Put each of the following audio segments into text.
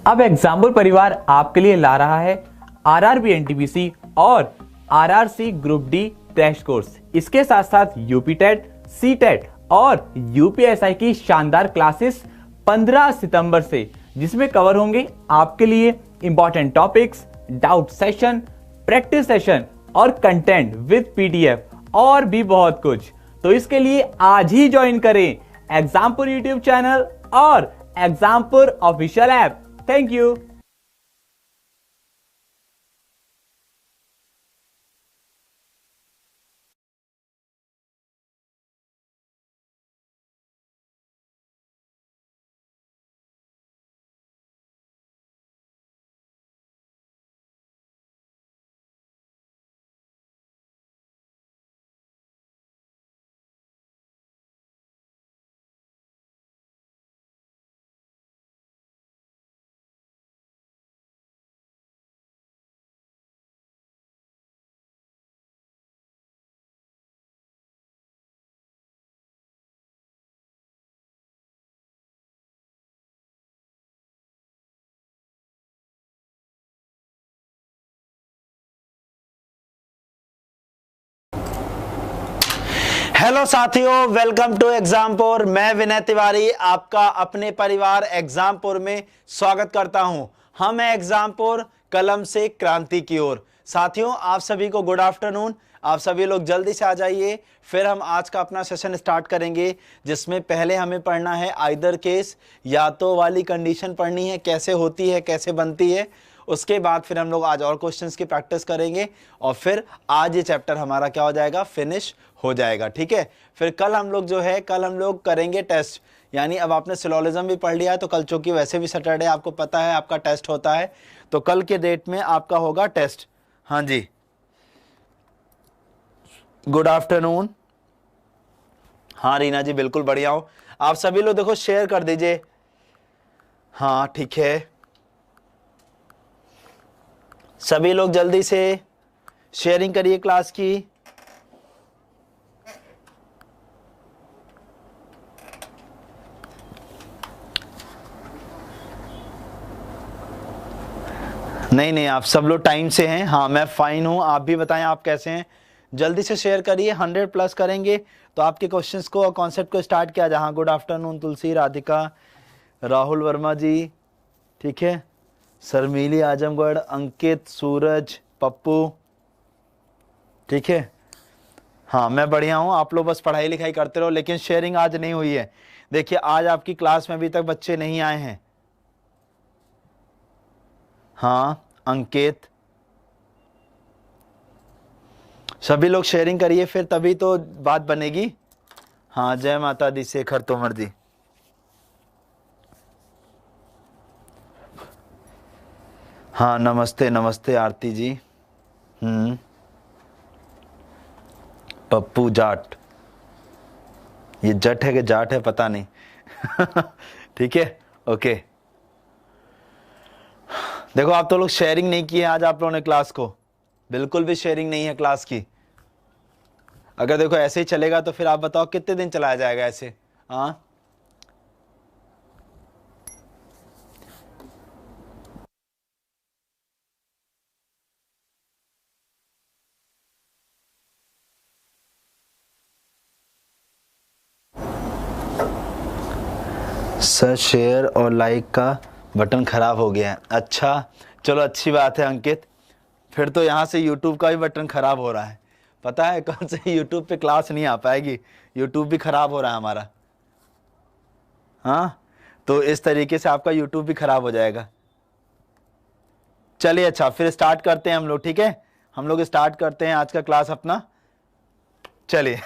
अब एग्जाम्पल परिवार आपके लिए ला रहा है आरआरबी एनटीपीसी और RRC group D test course. इसके साथ साथ यूपी टेट, सी टेट और यूपीएसआई की शानदार क्लासेस 15 सितंबर से, जिसमें कवर होंगे आपके लिए important topics, doubt session, practice session और कंटेंट विद पीडीएफ और भी बहुत कुछ। तो इसके लिए आज ही ज्वाइन करें एग्जाम्पल यूट्यूब चैनल और example official app. Thank you. Hello साथियों, वेलकम टू एग्जामपुर। मैं विनय तिवारी आपका अपने परिवार एग्जामपुर में स्वागत करता हूं। हम हैं एग्जामपुर, कलम से क्रांति की ओर। साथियों, आप सभी को गुड आफ्टरनून। आप सभी लोग जल्दी से आ जाइए, फिर हम आज का अपना सेशन स्टार्ट करेंगे, जिसमें पहले हमें पढ़ना है आइदर केस, या तो वाली कंडीशन पढ़नी है, कैसे होती है, कैसे बनती है। उसके बाद फिर हम लोग आज और क्वेश्चंस की प्रैक्टिस करेंगे और फिर आज ये चैप्टर हमारा क्या हो जाएगा, फिनिश हो जाएगा। ठीक है, फिर कल हम लोग जो है, कल हम लोग करेंगे टेस्ट। यानी अब आपने सिलोजिज्म भी पढ़ लिया है, तो कल चूंकि वैसे भी सैटरडे आपको पता है आपका टेस्ट होता है, तो कल के डेट में आपका होगा टेस्ट। हाँ जी, गुड आफ्टरनून। हाँ रीना जी, बिल्कुल बढ़िया हो। आप सभी लोग देखो शेयर कर दीजिए। हाँ ठीक है, सभी लोग जल्दी से शेयरिंग करिए क्लास की। नहीं, आप सब लोग टाइम से हैं। हाँ मैं फाइन हूं, आप भी बताएं आप कैसे हैं। जल्दी से शेयर करिए, 100+ करेंगे तो आपके क्वेश्चंस को और कॉन्सेप्ट को स्टार्ट किया जाए। हाँ गुड आफ्टरनून तुलसी, राधिका, राहुल वर्मा जी, ठीक है, शर्मीली आजमगढ़, अंकित, सूरज, पप्पू, ठीक है। हाँ मैं बढ़िया हूँ, आप लोग बस पढ़ाई लिखाई करते रहो, लेकिन शेयरिंग आज नहीं हुई है। देखिए आज आपकी क्लास में अभी तक बच्चे नहीं आए हैं। हाँ अंकित, सभी लोग शेयरिंग करिए, फिर तभी तो बात बनेगी। हाँ जय माता दी, शेखर तोमर जी। हाँ नमस्ते नमस्ते आरती जी। पप्पू जाट, ये जट है कि जाट है पता नहीं। ठीक है, ओके। देखो आप तो लोग शेयरिंग नहीं की है आज आप लोगों ने क्लास को, बिल्कुल भी शेयरिंग नहीं है क्लास की। अगर देखो ऐसे ही चलेगा तो फिर आप बताओ कितने दिन चलाया जाएगा ऐसे। हाँ सर, शेयर और लाइक का बटन खराब हो गया है। अच्छा चलो अच्छी बात है अंकित, फिर तो यहाँ से YouTube का भी बटन खराब हो रहा है। पता है कल से YouTube पे क्लास नहीं आ पाएगी, YouTube भी खराब हो रहा है हमारा। हाँ तो इस तरीके से आपका YouTube भी खराब हो जाएगा। चलिए अच्छा, फिर स्टार्ट करते हैं हम लोग। ठीक है, हम लोग स्टार्ट करते हैं आज का क्लास अपना। चलिए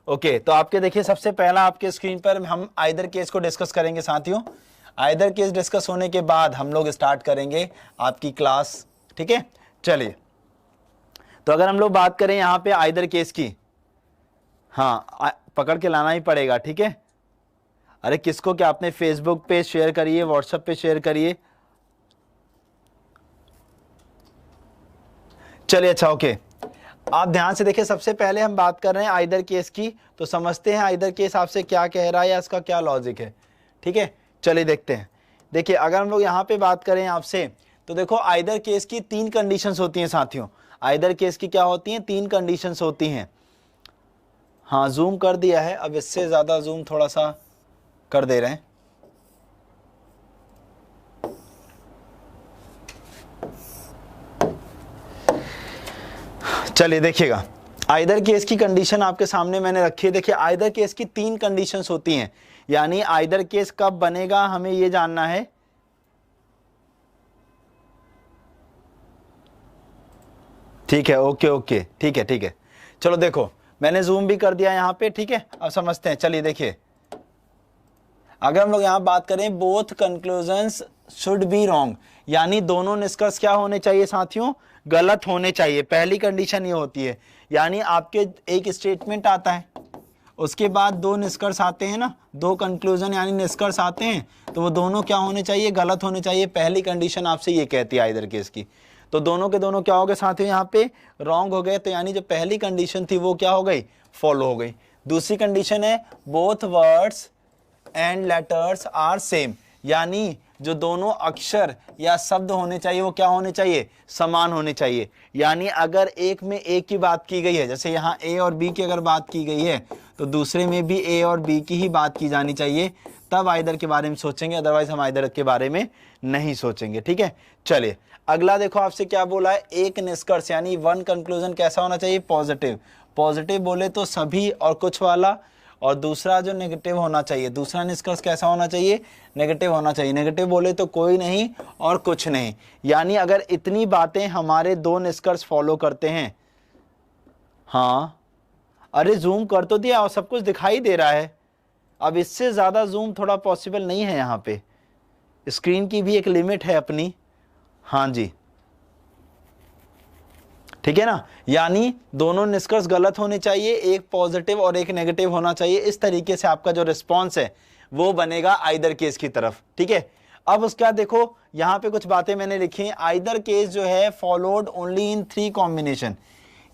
ओके, तो आपके देखिए सबसे पहला आपके स्क्रीन पर हम आइदर केस को डिस्कस करेंगे साथियों। आइदर केस डिस्कस होने के बाद हम लोग स्टार्ट करेंगे आपकी क्लास। ठीक है, चलिए तो अगर हम लोग बात करें यहाँ पे आइदर केस की, हाँ पकड़ के लाना ही पड़ेगा। ठीक है, अरे किसको क्या, अपने फेसबुक पे शेयर करिए, व्हाट्सएप पे शेयर करिए। चलिए अच्छा ओके, आप ध्यान से देखिए, सबसे पहले हम बात कर रहे हैं आइदर केस की, तो समझते हैं आइदर केस आपसे क्या कह रहा है या इसका क्या लॉजिक है। ठीक है, चलिए देखते हैं। देखिए अगर हम लोग यहाँ पे बात करें आपसे, तो देखो आइदर केस की 3 कंडीशंस होती हैं साथियों। आइदर केस की क्या होती हैं? 3 कंडीशंस होती हैं। हाँ जूम कर दिया है, अब इससे ज्यादा जूम थोड़ा सा कर दे रहे हैं। चलिए देखिएगा, आइदर केस की कंडीशन आपके सामने मैंने रखी है। देखिए आइदर केस की 3 कंडीशंस होती हैं, यानी आइदर केस कब बनेगा हमें ये जानना है। ठीक है, ओके ओके, ठीक है ठीक है। चलो देखो मैंने जूम भी कर दिया यहाँ पे, ठीक है। अब समझते हैं, चलिए देखिए अगर हम लोग यहाँ बात करें both conclusions should be wrong, यानी दोनों निष्कर्ष क्या होने चाहिए साथियों? गलत होने चाहिए। पहली कंडीशन ये होती है, यानी आपके एक स्टेटमेंट आता है, उसके बाद 2 निष्कर्ष आते हैं ना, 2 कंक्लूजन यानी निष्कर्ष आते हैं, तो वो दोनों क्या होने चाहिए? गलत होने चाहिए। पहली कंडीशन आपसे ये कहती है आइदर केस की। तो दोनों के दोनों क्या हो गए साथियों? यहाँ पे रॉन्ग हो गए, तो यानी जो पहली कंडीशन थी वो क्या हो गई? फॉलो हो गई। दूसरी कंडीशन है both words and letters are same, यानी जो दोनों अक्षर या शब्द होने चाहिए वो क्या होने चाहिए? समान होने चाहिए। यानी अगर एक में ए की बात की गई है, जैसे यहाँ ए और बी की अगर बात की गई है, तो दूसरे में भी ए और बी की ही बात की जानी चाहिए, तब आइदर के बारे में सोचेंगे, अदरवाइज हम आइदर के बारे में नहीं सोचेंगे। ठीक है, चलिए अगला देखो आपसे क्या बोला है, एक निष्कर्ष यानी 1 कंक्लूजन कैसा होना चाहिए? पॉजिटिव। पॉजिटिव बोले तो सभी और कुछ वाला, और दूसरा जो नेगेटिव होना चाहिए, दूसरा निष्कर्ष कैसा होना चाहिए? नेगेटिव होना चाहिए। नेगेटिव बोले तो कोई नहीं और कुछ नहीं, यानी अगर इतनी बातें हमारे 2 निष्कर्ष फॉलो करते हैं। हाँ अरे जूम कर तो दिया और सब कुछ दिखाई दे रहा है, अब इससे ज्यादा जूम थोड़ा पॉसिबल नहीं है, यहाँ पे स्क्रीन की भी एक लिमिट है अपनी। हाँ जी ठीक है ना, यानी दोनों निष्कर्ष गलत होने चाहिए, एक पॉजिटिव और एक नेगेटिव होना चाहिए। इस तरीके से आपका जो रिस्पॉन्स है वो बनेगा आइदर केस की तरफ। ठीक है, अब उसका देखो यहां पे कुछ बातें मैंने लिखी हैं। आइदर केस जो है फॉलोड ओनली इन 3 कॉम्बिनेशन,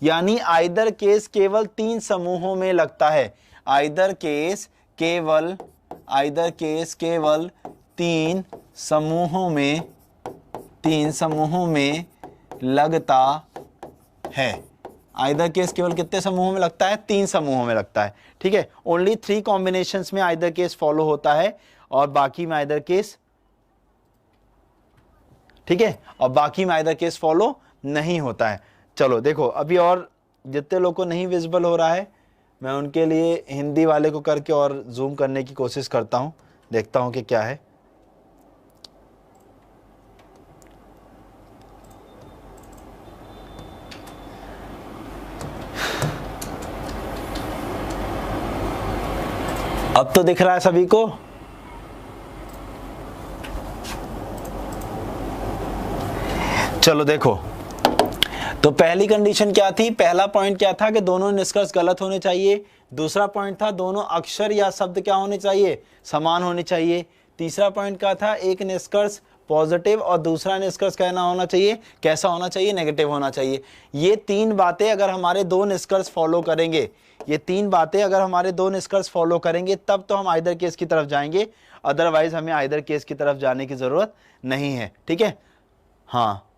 यानी आइदर केस केवल 3 समूहों में लगता है। आइदर केस केवल 3 समूहों में लगता है। आइदर केस केवल कितने समूहों में लगता है? 3 समूहों में लगता है। ठीक है, ओनली 3 कॉम्बिनेशंस में आइदर केस फॉलो होता है, और बाकी में आइदर केस, ठीक है, और बाकी में आइदर केस फॉलो नहीं होता है। चलो देखो अभी और जितने लोग को नहीं विजिबल हो रहा है, मैं उनके लिए हिंदी वाले को करके और जूम करने की कोशिश करता हूं, देखता हूं कि क्या है। अब तो दिख रहा है सभी को? चलो देखो, तो पहली कंडीशन क्या थी? पहला पॉइंट क्या था कि दोनों निष्कर्ष गलत होने चाहिए। दूसरा पॉइंट था दोनों अक्षर या शब्द क्या होने चाहिए? समान होने चाहिए। तीसरा पॉइंट क्या था? एक निष्कर्ष पॉजिटिव और दूसरा निष्कर्ष कहना होना चाहिए, कैसा होना चाहिए? नेगेटिव होना चाहिए। ये 3 बातें अगर हमारे 2 निष्कर्ष फॉलो करेंगे, ये 3 बातें अगर हमारे 2 निष्कर्ष फॉलो करेंगे, तब तो हम आइदर केस की तरफ जाएंगे, अदरवाइज हमें आइदर केस की तरफ जाने की जरूरत नहीं है। ठीक है, हाँ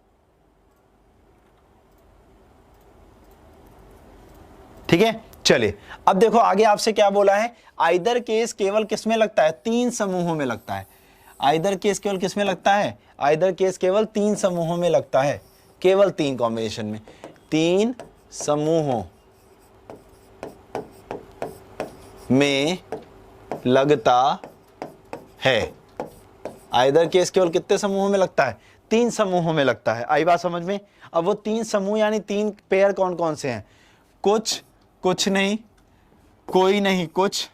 ठीक है। चलिए अब देखो आगे आपसे क्या बोला है, आइदर केस केवल किस में लगता है? 3 समूहों में लगता है। आइदर केस केवल किस में लगता है? आइदर केस केवल 3 समूहों में लगता है, केवल 3 कॉम्बिनेशन में, 3 समूहों में लगता है। आइदर केस केवल कितने समूहों में लगता है? 3 समूहों में लगता है। आई बात समझ में? अब वो 3 समूह यानी 3 पेयर कौन कौन से हैं? कुछ, कुछ नहीं, कोई नहीं कुछ,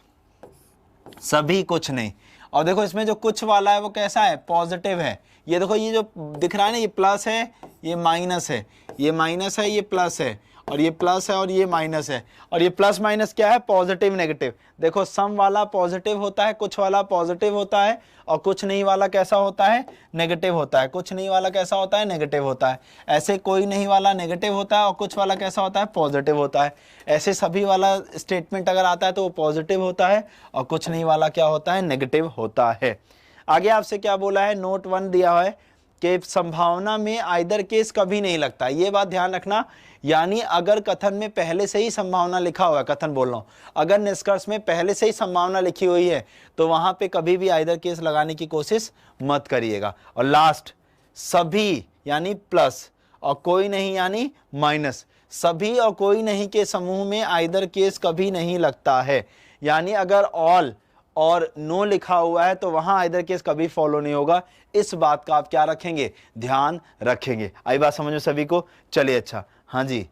सभी कुछ नहीं। और देखो इसमें जो कुछ वाला है वो कैसा है? पॉजिटिव है। ये देखो ये जो दिख रहा है ना, ये प्लस है, ये माइनस है, ये माइनस है, ये प्लस है, और ये प्लस है और ये माइनस है। और ये प्लस माइनस क्या है? Positive negative. देखो सम वाला पॉजिटिव होता है, कुछ वाला पॉजिटिव होता है, और कुछ नहीं वाला कैसा होता है? नेगेटिव होता है। कुछ नहीं वाला कैसा होता है? नेगेटिव होता है। ऐसे कोई नहीं वाला नेगेटिव होता है, और कुछ वाला कैसा होता है? पॉजिटिव होता है। ऐसे सभी वाला स्टेटमेंट अगर आता है तो वो पॉजिटिव होता है, और कुछ नहीं वाला क्या होता है? नेगेटिव होता है। आगे आपसे क्या बोला है, नोट 1 दिया हुआ है कि संभावना में आइदर केस कभी नहीं लगता। ये बात ध्यान रखना, यानी अगर कथन में पहले से ही संभावना लिखा हुआ है, कथन बोल रहा हूं, अगर निष्कर्ष में पहले से ही संभावना लिखी हुई है तो वहां पे कभी भी आइदर केस लगाने की कोशिश मत करिएगा। और लास्ट, सभी यानी प्लस और कोई नहीं यानी माइनस, सभी और कोई नहीं के समूह में आइदर केस कभी नहीं लगता है। यानी अगर ऑल और नो लिखा हुआ है तो वहां आइदर केस कभी फॉलो नहीं होगा। इस बात का आप क्या रखेंगे, ध्यान रखेंगे। आई बात समझ में सभी को? चलिए अच्छा, हाँ जी।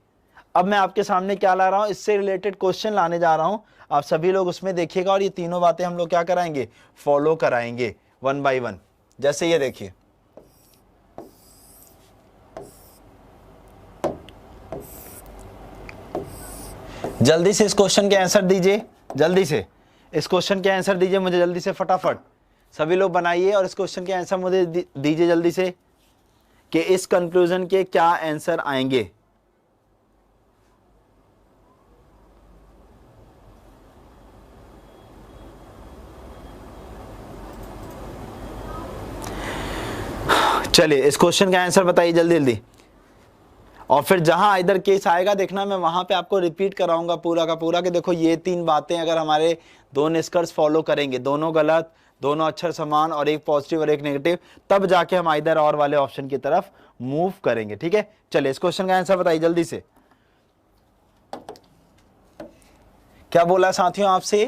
अब मैं आपके सामने क्या ला रहा हूं, इससे रिलेटेड क्वेश्चन लाने जा रहा हूं, आप सभी लोग उसमें देखिएगा और ये तीनों बातें हम लोग क्या कराएंगे, फॉलो कराएंगे 1 by 1। जैसे ये देखिए, जल्दी से इस क्वेश्चन के आंसर दीजिए, जल्दी से इस क्वेश्चन के आंसर दीजिए मुझे, जल्दी से फटाफट सभी लोग बनाइए और इस क्वेश्चन के आंसर मुझे दीजिए जल्दी से कि इस कंक्लूजन के क्या आंसर आएंगे। चलिए इस क्वेश्चन का आंसर बताइए जल्दी जल्दी, और फिर जहां इधर केस आएगा देखना मैं वहां पे आपको रिपीट कराऊंगा पूरा का पूरा कि देखो ये 3 बातें अगर हमारे 2 निष्कर्ष फॉलो करेंगे, दोनों गलत, दोनों अक्षर समान और एक पॉजिटिव और एक नेगेटिव, तब जाके हम इधर और वाले ऑप्शन की तरफ मूव करेंगे। ठीक है, चलिए इस क्वेश्चन का आंसर बताइए जल्दी से। क्या बोला साथियों आपसे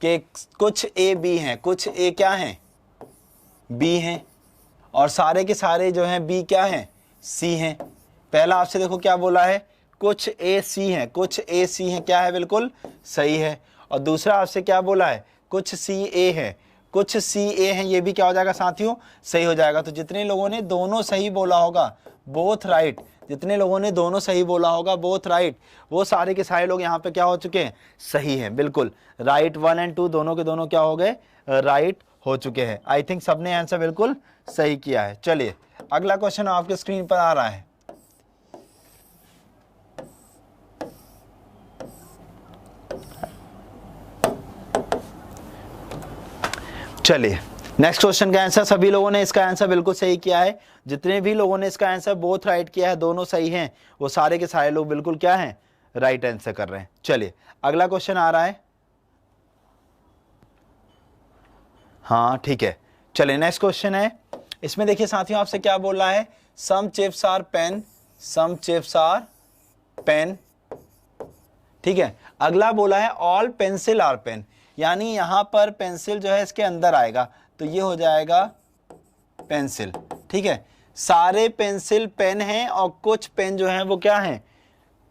कि कुछ ए बी हैं, कुछ ए क्या हैं, बी हैं, और सारे के सारे जो हैं बी क्या हैं, सी हैं। पहला आपसे देखो क्या बोला है, कुछ ए सी हैं, कुछ ए सी हैं, क्या है, बिल्कुल सही है। और दूसरा आपसे क्या बोला है, कुछ सी ए है, कुछ सी ए हैं, ये भी क्या हो जाएगा साथियों, सही हो जाएगा। तो जितने लोगों ने दोनों सही बोला होगा, बोथ राइट, जितने लोगों ने दोनों सही बोला होगा, बोथ राइट, वो सारे के सारे लोग यहाँ पे क्या हो चुके हैं, सही हैं, बिल्कुल राइट। 1 और 2 दोनों के दोनों क्या हो गए, राइट हो चुके हैं। आई थिंक सबने आंसर बिल्कुल सही किया है। चलिए अगला क्वेश्चन आपके स्क्रीन पर आ रहा है। चलिए नेक्स्ट क्वेश्चन का आंसर, सभी लोगों ने इसका आंसर बिल्कुल सही किया है। जितने भी लोगों ने इसका आंसर बोथ राइट किया है, दोनों सही हैं, वो सारे के सारे लोग बिल्कुल क्या हैं, राइट आंसर कर रहे हैं। चलिए अगला क्वेश्चन आ रहा है। हाँ ठीक है, चलिए नेक्स्ट क्वेश्चन है। इसमें देखिए साथियों आपसे क्या बोल रहा है, some chips are pen, some chips are pen. ठीक है, अगला बोला है ऑल पेंसिल आर पेन, यानी यहां पर पेंसिल जो है इसके अंदर आएगा तो ये हो जाएगा पेंसिल। ठीक है, सारे पेंसिल पेन हैं और कुछ पेन जो हैं वो क्या हैं,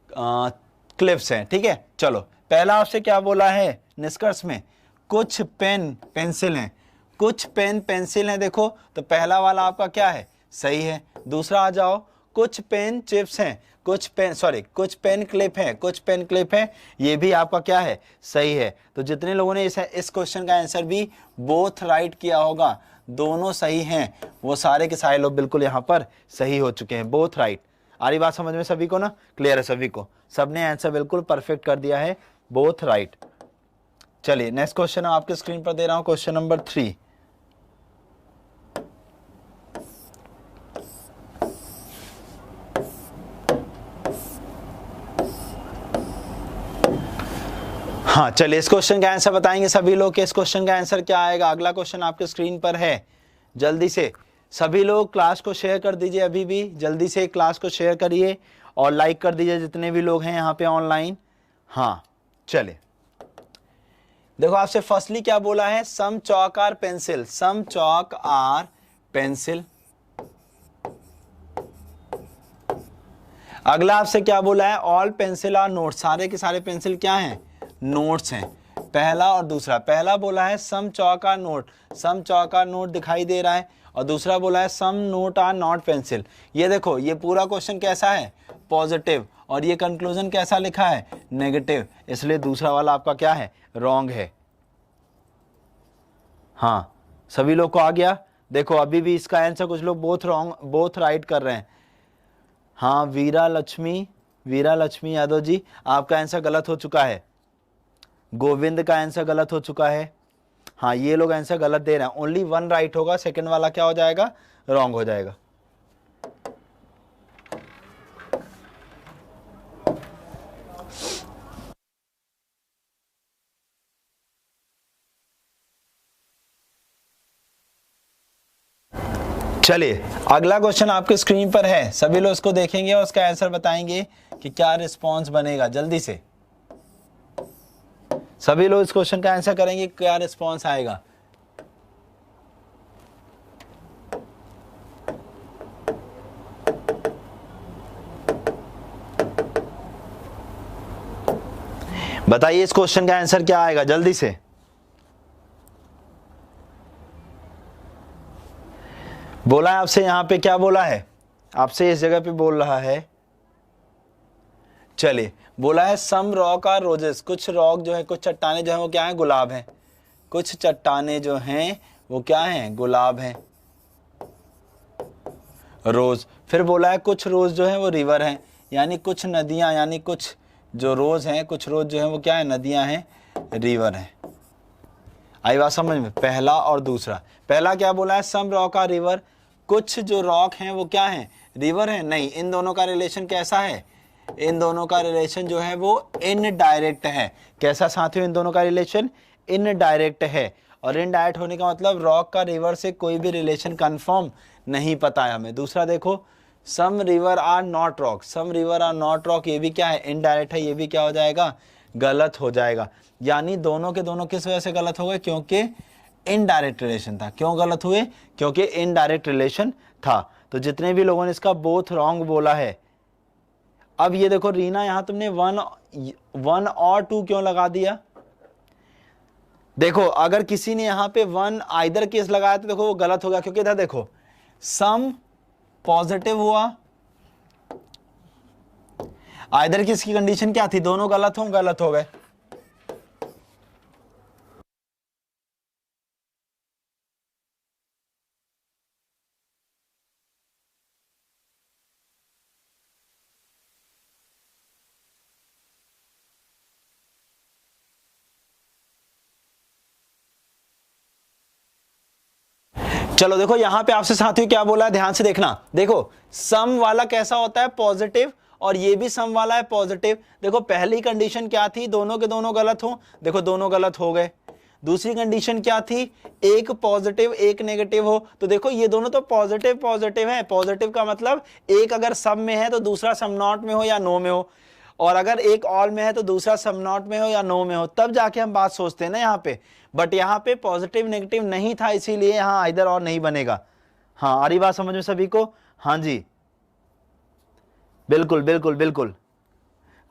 क्लिप्स हैं। ठीक है, चलो पहला आपसे क्या बोला है निष्कर्ष में, कुछ पेन पेंसिल हैं, कुछ पेन पेंसिल हैं, देखो तो पहला वाला आपका क्या है, सही है। दूसरा आ जाओ, कुछ पेन चिप्स हैं, कुछ पेन क्लिप हैं, कुछ पेन क्लिप हैं, ये भी आपका क्या है, सही है। तो जितने लोगों ने इस क्वेश्चन का आंसर भी बोथ राइट किया होगा, दोनों सही हैं, वो सारे के सारे लोग बिल्कुल यहाँ पर सही हो चुके हैं, बोथ राइट। आ रही बात समझ में सभी को ना, क्लियर है सभी को, सबने आंसर बिल्कुल परफेक्ट कर दिया है, बोथ राइट। चलिए नेक्स्ट क्वेश्चन आपके स्क्रीन पर दे रहा हूं, क्वेश्चन नंबर 3। हाँ चलिए इस क्वेश्चन का आंसर बताएंगे सभी लोग कि इस क्वेश्चन का आंसर क्या आएगा। अगला क्वेश्चन आपके स्क्रीन पर है, जल्दी से सभी लोग क्लास को शेयर कर दीजिए, अभी भी जल्दी से क्लास को शेयर करिए और लाइक कर दीजिए जितने भी लोग हैं यहाँ पे ऑनलाइन। हाँ चलिए देखो आपसे फर्स्टली क्या बोला है, some chalk are pencil, some chalk are pencil. अगला आपसे क्या बोला है, ऑल पेंसिल आर नोट, सारे के सारे पेंसिल क्या हैं, नोट्स हैं। पहला और दूसरा, पहला बोला है some chalk are note, some chalk are note दिखाई दे रहा है, और दूसरा बोला है some note are not pencil. ये देखो ये पूरा क्वेश्चन कैसा है, पॉजिटिव, और ये कंक्लूजन कैसा लिखा है, नेगेटिव, इसलिए दूसरा वाला आपका क्या है, रॉन्ग है। हाँ सभी लोग को आ गया, देखो अभी भी इसका आंसर कुछ लोग बोथ रॉन्ग बोथ राइट कर रहे हैं। हाँ वीरा लक्ष्मी यादव जी, आपका आंसर गलत हो चुका है, गोविंद का आंसर गलत हो चुका है। हाँ, ये लोग आंसर गलत दे रहे हैं, ओनली 1 राइट होगा, सेकंड वाला क्या हो जाएगा, रॉन्ग हो जाएगा। चलिए अगला क्वेश्चन आपके स्क्रीन पर है, सभी लोग उसको देखेंगे और उसका आंसर बताएंगे कि क्या रिस्पॉन्स बनेगा। जल्दी से सभी लोग इस क्वेश्चन का आंसर करेंगे, क्या रिस्पॉन्स आएगा। बताइए इस क्वेश्चन का आंसर क्या आएगा, जल्दी से। बोला है आपसे, यहां पे क्या बोला है आपसे, इस जगह पे बोल रहा है, चलिए बोला है सम रॉक आर रोजेस, कुछ रॉक जो है, कुछ चट्टाने जो है वो क्या है, गुलाब हैं। कुछ चट्टाने जो हैं वो क्या हैं, गुलाब हैं, रोज। फिर बोला है कुछ रोज जो है वो रिवर हैं, यानी कुछ नदियां, यानी कुछ जो रोज हैं, कुछ रोज जो है वो क्या है, नदियां हैं, रिवर हैं। आई बात समझ में, पहला और दूसरा। पहला क्या बोला है, सम रॉक आर रिवर, कुछ जो रॉक हैं वो क्या हैं, रिवर हैं। नहीं, इन दोनों का रिलेशन कैसा है, इन दोनों का रिलेशन जो है वो इनडायरेक्ट है। कैसा साथियों, इन दोनों का रिलेशन इनडायरेक्ट है। और इनडायरेक्ट होने का मतलब रॉक का रिवर से कोई भी रिलेशन कंफर्म नहीं पता है हमें। दूसरा देखो, some river are not rock, some river are not rock, ये भी क्या है, इनडायरेक्ट है, ये भी क्या हो जाएगा, गलत हो जाएगा। यानी दोनों के दोनों किस वजह से गलत हो गए, क्योंकि इनडायरेक्ट रिलेशन था। क्यों गलत हुए, क्योंकि इनडायरेक्ट रिलेशन था। तो जितने भी लोगों ने इसका बोथ रॉन्ग बोला है, अब ये देखो रीना, यहां तुमने 1 और 2 क्यों लगा दिया। देखो अगर किसी ने यहां पे 1 आइदर केस लगाया तो देखो वो गलत हो गया, क्योंकि इधर देखो सम पॉजिटिव हुआ, आइदर केस की कंडीशन क्या थी, दोनों गलत हो गए। चलो देखो यहां पे आपसे साथियों क्या बोला है, ध्यान से देखना। देखो सम वाला कैसा होता है, पॉजिटिव, और ये भी सम वाला है पॉजिटिव। देखो पहली कंडीशन क्या थी, दोनों के दोनों गलत हो, देखो दोनों गलत हो गए। दूसरी कंडीशन क्या थी, एक पॉजिटिव एक नेगेटिव हो, तो देखो ये दोनों तो पॉजिटिव पॉजिटिव है। पॉजिटिव का मतलब एक अगर सम में है तो दूसरा सम नॉट में हो या नो में हो, और अगर एक ऑल में है तो दूसरा सम नॉट में हो या नो में हो, तब जाके हम बात सोचते हैं ना यहाँ पे। बट यहाँ पे पॉजिटिव नेगेटिव नहीं था, इसीलिए यहाँ इधर और नहीं बनेगा। हाँ आ रही बात समझ में सभी को, हाँ जी बिल्कुल बिल्कुल बिल्कुल।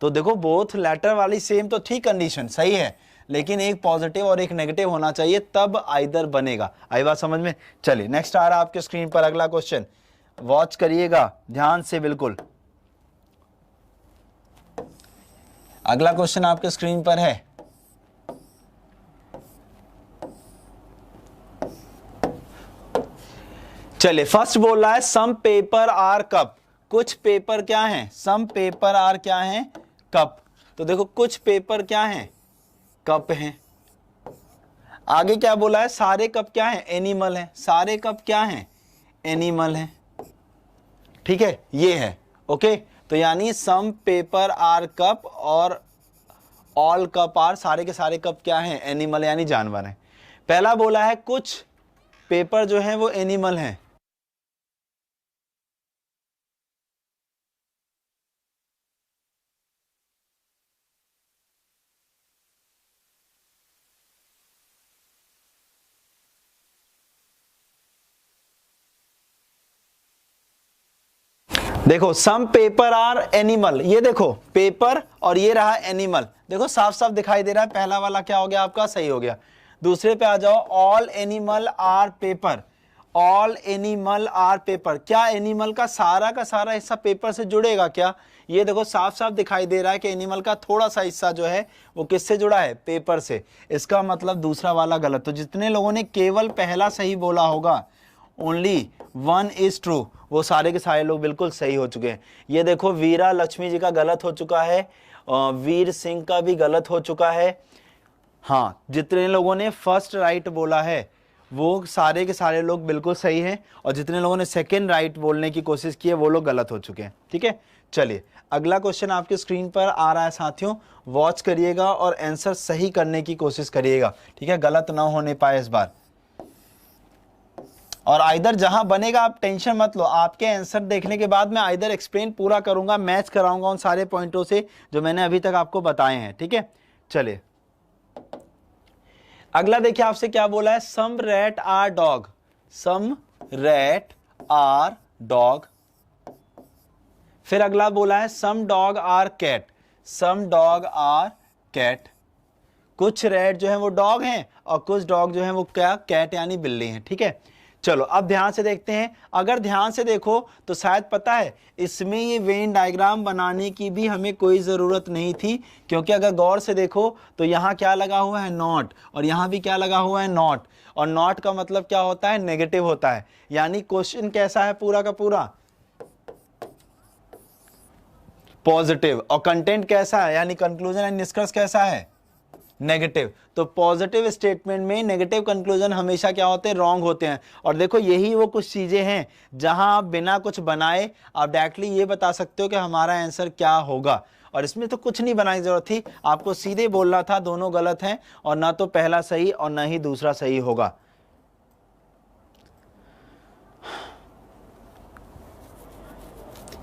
तो देखो बोथ लेटर वाली सेम तो ठीक कंडीशन सही है, लेकिन एक पॉजिटिव और एक नेगेटिव होना चाहिए, तब आइदर बनेगा। आई बात समझ में। चलिए नेक्स्ट आ रहा है आपके स्क्रीन पर अगला क्वेश्चन, वॉच करिएगा ध्यान से बिल्कुल। अगला क्वेश्चन आपके स्क्रीन पर है, चलिए फर्स्ट बोल रहा है सम पेपर आर कप, कुछ पेपर क्या हैं, सम पेपर आर क्या हैं, कप। तो देखो कुछ पेपर क्या हैं, कप हैं। आगे क्या बोला है, सारे कप क्या हैं, एनिमल हैं, सारे कप क्या हैं, एनिमल हैं। ठीक है ये है ओके। तो यानी सम पेपर आर कप और ऑल कप आर, सारे के सारे कप क्या हैं, एनिमल यानी जानवर हैं। पहला बोला है कुछ पेपर जो हैं वो एनिमल हैं, देखो सम पेपर आर एनिमल, ये देखो पेपर और ये रहा एनिमल, देखो साफ साफ दिखाई दे रहा है। पहला वाला क्या हो गया आपका, सही हो गया। दूसरे पे आ जाओ, all animal are paper, all animal are paper, क्या एनिमल का सारा हिस्सा पेपर से जुड़ेगा क्या। ये देखो साफ साफ दिखाई दे रहा है कि एनिमल का थोड़ा सा हिस्सा जो है वो किससे जुड़ा है, पेपर से। इसका मतलब दूसरा वाला गलत। तो जितने लोगों ने केवल पहला सही बोला होगा, ओनली 1 इज ट्रू, वो सारे के सारे लोग बिल्कुल सही हो चुके हैं। ये देखो वीरा लक्ष्मी जी का गलत हो चुका है, वीर सिंह का भी गलत हो चुका है, हाँ, जितने लोगों ने फर्स्ट राइट बोला है वो सारे के सारे लोग बिल्कुल सही हैं, और जितने लोगों ने सेकंड राइट बोलने की कोशिश की है वो लोग गलत हो चुके हैं। ठीक है, चलिए अगला क्वेश्चन आपके स्क्रीन पर आ रहा है साथियों, वॉच करिएगा और आंसर सही करने की कोशिश करिएगा। ठीक है, गलत ना होने पाए इस बार। और आइदर जहां बनेगा आप टेंशन मत लो, आपके आंसर देखने के बाद मैं आइदर एक्सप्लेन पूरा करूंगा, मैच कराऊंगा उन सारे पॉइंटों से जो मैंने अभी तक आपको बताए हैं। ठीक है, चलिए अगला देखिए आपसे क्या बोला है, some rat are dog, some rat are dog. फिर अगला बोला है some dog are cat, some dog are cat. कुछ रैट जो है वो डॉग हैं और कुछ डॉग जो है वो क्या, कैट यानी बिल्ली हैं। ठीक है, चलो अब ध्यान से देखते हैं। अगर ध्यान से देखो तो शायद पता है इसमें ये वेन डायग्राम बनाने की भी हमें कोई ज़रूरत नहीं थी, क्योंकि अगर गौर से देखो तो यहाँ क्या लगा हुआ है, नॉट, और यहाँ भी क्या लगा हुआ है, नॉट। और नॉट का मतलब क्या होता है, नेगेटिव होता है। यानी क्वेश्चन कैसा है, पूरा का पूरा पॉजिटिव, और कंटेंट कैसा है यानी कंक्लूजन एंड निष्कर्ष कैसा है, नेगेटिव। तो पॉजिटिव स्टेटमेंट में नेगेटिव कंक्लूजन हमेशा क्या होते हैं, रॉन्ग होते हैं। और देखो यही वो कुछ चीजें हैं जहां आप बिना कुछ बनाए आप डायरेक्टली ये बता सकते हो कि हमारा आंसर क्या होगा। और इसमें तो कुछ नहीं बनाने की जरूरत थी, आपको सीधे बोलना था दोनों गलत हैं, और ना तो पहला सही और ना ही दूसरा सही होगा।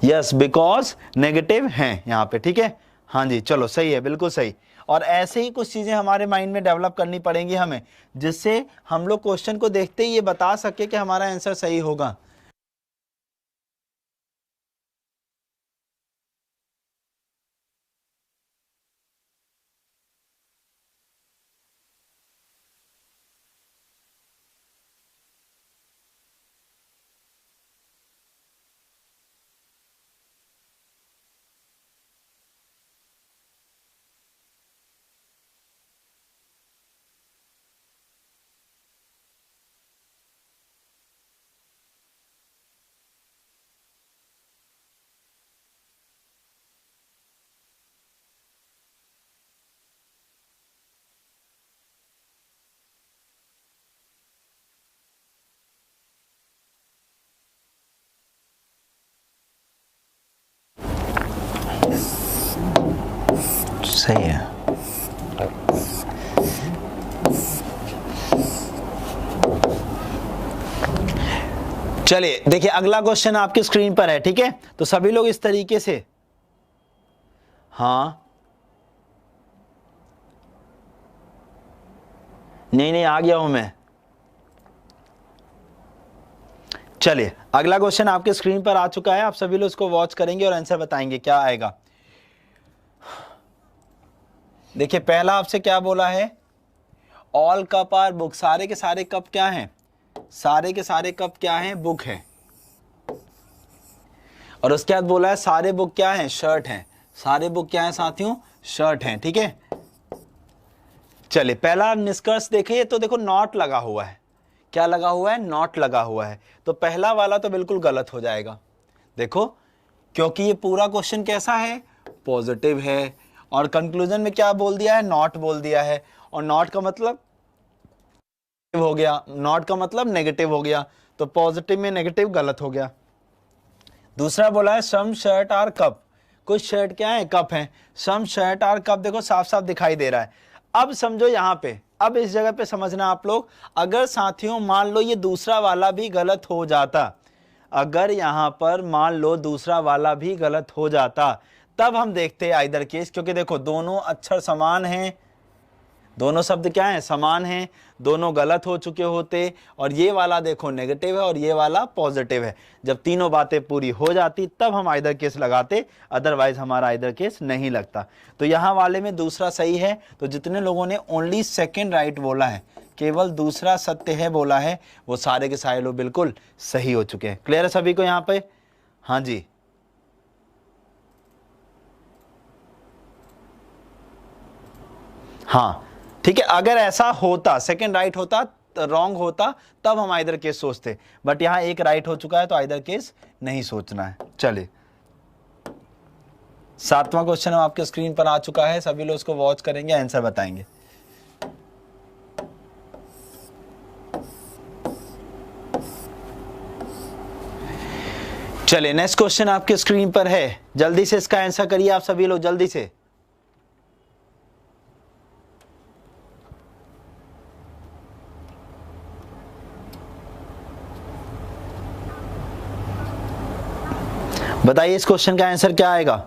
यस, बिकॉज नेगेटिव हैं यहां पे। ठीक है, हाँ जी, चलो सही है, बिल्कुल सही। और ऐसे ही कुछ चीजें हमारे माइंड में डेवलप करनी पड़ेंगी हमें, जिससे हम लोग क्वेश्चन को देखते ही ये बता सके कि हमारा आंसर सही होगा। सही है। चलिए देखिए अगला क्वेश्चन आपकी स्क्रीन पर है। ठीक है, तो सभी लोग इस तरीके से, हाँ नहीं आ गया हूं मैं। चलिए अगला क्वेश्चन आपके स्क्रीन पर आ चुका है, आप सभी लोग इसको वॉच करेंगे और आंसर बताएंगे क्या आएगा। देखिए पहला आपसे क्या बोला है, ऑल कप आर बुक, सारे के सारे कप क्या हैं, सारे के सारे कप क्या हैं, बुक है। और उसके बाद बोला है सारे बुक क्या हैं, शर्ट हैं। सारे बुक क्या हैं साथियों, शर्ट हैं। ठीक है, चलिए पहला निष्कर्ष देखिए, तो देखो नॉट लगा हुआ है, क्या लगा हुआ है, नॉट लगा हुआ है। तो पहला वाला तो बिल्कुल गलत हो जाएगा। देखो क्योंकि ये पूरा क्वेश्चन कैसा है, पॉजिटिव है, और कंक्लूजन में क्या बोल दिया है, नॉट बोल दिया है। और नॉट का मतलब हो गया, नॉट का मतलब नेगेटिव हो गया, तो पॉजिटिव में नेगेटिव गलत हो गया। दूसरा बोला है सम शर्ट आर कप, कुछ शर्ट क्या है, कप हैं। सम शर्ट आर कप, देखो साफ साफ दिखाई दे रहा है। अब समझो यहां पे, अब इस जगह पे समझना आप लोग, अगर साथियों मान लो ये दूसरा वाला भी गलत हो जाता, अगर यहां पर मान लो दूसरा वाला भी गलत हो जाता, तब हम देखते हैं आइदर केस, क्योंकि देखो दोनों अक्षर समान हैं, दोनों शब्द क्या हैं, समान हैं, दोनों गलत हो चुके होते, और ये वाला देखो नेगेटिव है और ये वाला पॉजिटिव है। जब तीनों बातें पूरी हो जाती तब हम आइदर केस लगाते, अदरवाइज हमारा आइदर केस नहीं लगता। तो यहाँ वाले में दूसरा सही है, तो जितने लोगों ने ओनली सेकेंड राइट बोला है, केवल दूसरा सत्य है बोला है, वो सारे के सारे लोग बिल्कुल सही हो चुके हैं। क्लियर है सभी को यहाँ पे, हाँ जी। हाँ ठीक है, अगर ऐसा होता, सेकंड राइट होता, रॉन्ग होता, तब हम आइदर केस सोचते, बट यहां एक राइट हो चुका है तो आइदर केस नहीं सोचना है। चलिए सातवां क्वेश्चन आपके स्क्रीन पर आ चुका है, सभी लोग उसको वॉच करेंगे, आंसर बताएंगे। चलिए नेक्स्ट क्वेश्चन आपके स्क्रीन पर है, जल्दी से इसका आंसर करिए आप सभी लोग, जल्दी से। बताइए इस क्वेश्चन का आंसर क्या आएगा।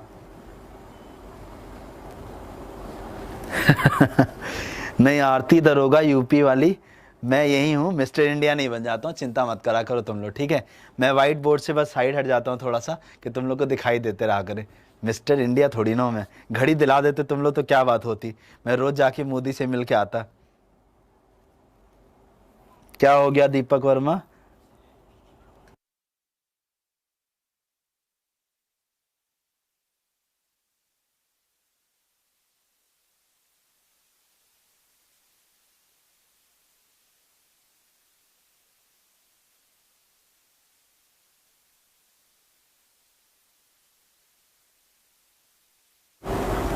नहीं, आरती दरोगा यूपी वाली, मैं यही हूँ, मिस्टर इंडिया नहीं बन जाता हूँ, चिंता मत करा करो तुम लोग, ठीक है। मैं व्हाइट बोर्ड से बस साइड हट जाता हूँ थोड़ा सा कि तुम लोग को दिखाई देते रहा करे। मिस्टर इंडिया थोड़ी ना हूँ मैं, घड़ी दिला देते तुम लोग तो क्या बात होती, मैं रोज जाके मोदी से मिल के आता। क्या हो गया दीपक वर्मा?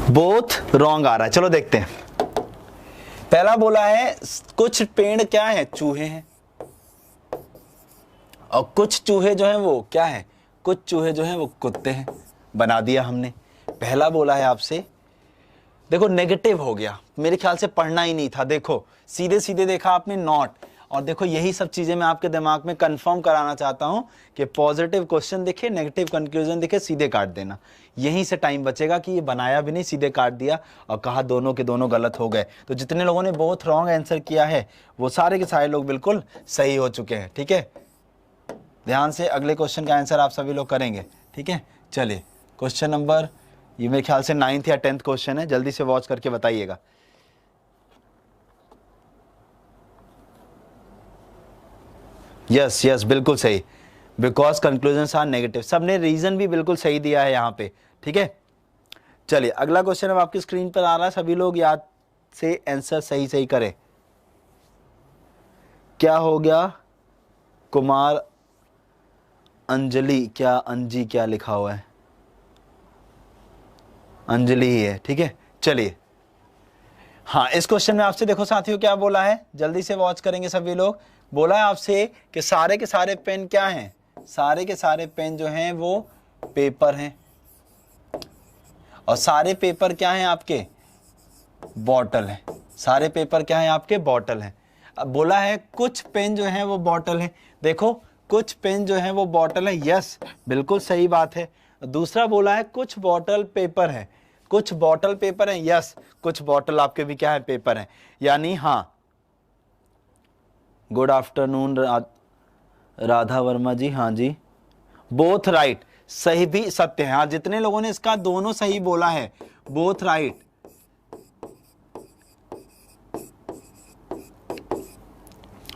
बोथ रॉन्ग आ रहा है, चलो देखते हैं। पहला बोला है कुछ पेड़ क्या है, चूहे हैं, और कुछ चूहे जो हैं वो क्या है, कुछ चूहे जो हैं वो कुत्ते हैं। बना दिया हमने। पहला बोला है आपसे, देखो नेगेटिव हो गया, मेरे ख्याल से पढ़ना ही नहीं था। देखो सीधे सीधे देखा आपने नॉट, और देखो यही सब चीजें मैं आपके दिमाग में कंफर्म कराना चाहता हूं कि पॉजिटिव क्वेश्चन दिखे, नेगेटिव कंक्लूजन दिखे, सीधे काट देना। यहीं से टाइम बचेगा कि ये बनाया भी नहीं, सीधे काट दिया और कहा दोनों के दोनों गलत हो गए। तो जितने लोगों ने बहुत रॉन्ग आंसर किया है वो सारे के सारे लोग बिल्कुल सही हो चुके हैं, ठीक है। ध्यान से अगले क्वेश्चन का आंसर आप सभी लोग करेंगे, ठीक है। चलिए क्वेश्चन नंबर, ये मेरे ख्याल से 9th या 10th क्वेश्चन है, जल्दी से वॉच करके बताइएगा। यस यस बिल्कुल सही, बिकॉज कंक्लूजन आर नेगेटिव। सबने रीजन भी बिल्कुल सही दिया है यहाँ पे, ठीक है। चलिए अगला क्वेश्चन अब आपकी स्क्रीन पर आ रहा है, सभी लोग याद से आंसर सही सही करें। क्या हो गया कुमार अंजलि, क्या अंजी क्या लिखा हुआ है, अंजलि ही है, ठीक है। चलिए हाँ, इस क्वेश्चन में आपसे देखो साथियों क्या बोला है, जल्दी से वॉच करेंगे सभी लोग। बोला है आपसे कि सारे के सारे पेन क्या हैं, सारे के सारे पेन जो हैं वो पेपर हैं, और सारे पेपर क्या हैं आपके, बॉटल हैं। सारे पेपर क्या हैं आपके, बॉटल हैं। अब बोला है कुछ पेन जो हैं वो बॉटल हैं, देखो कुछ पेन जो हैं वो बॉटल है, यस बिल्कुल सही बात है। दूसरा बोला है कुछ बॉटल पेपर है, कुछ बॉटल पेपर है, यस कुछ बॉटल आपके भी क्या है, पेपर है। यानी हाँ, गुड आफ्टरनून राधा वर्मा जी, हाँ जी, बोथ राइट, सही भी सत्य है। हाँ, जितने लोगों ने इसका दोनों सही बोला है, बोथ राइट,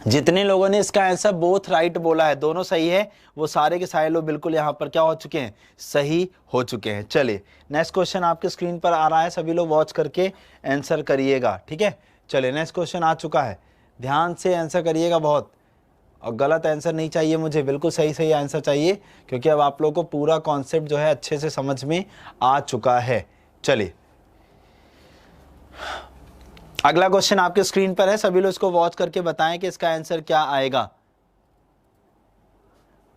जितने लोगों ने इसका आंसर बोथ राइट बोला है, दोनों सही है, वो सारे के सारे लोग बिल्कुल यहां पर क्या हो चुके हैं, सही हो चुके हैं। चलिए नेक्स्ट क्वेश्चन आपके स्क्रीन पर आ रहा है, सभी लोग वॉच करके आंसर करिएगा, ठीक है। चलिए नेक्स्ट क्वेश्चन आ चुका है, ध्यान से आंसर करिएगा बहुत, और गलत आंसर नहीं चाहिए मुझे, बिल्कुल सही सही आंसर चाहिए, क्योंकि अब आप लोगों को पूरा कॉन्सेप्ट जो है अच्छे से समझ में आ चुका है। चलिए अगला क्वेश्चन आपके स्क्रीन पर है, सभी लोग इसको वॉच करके बताएं कि इसका आंसर क्या आएगा।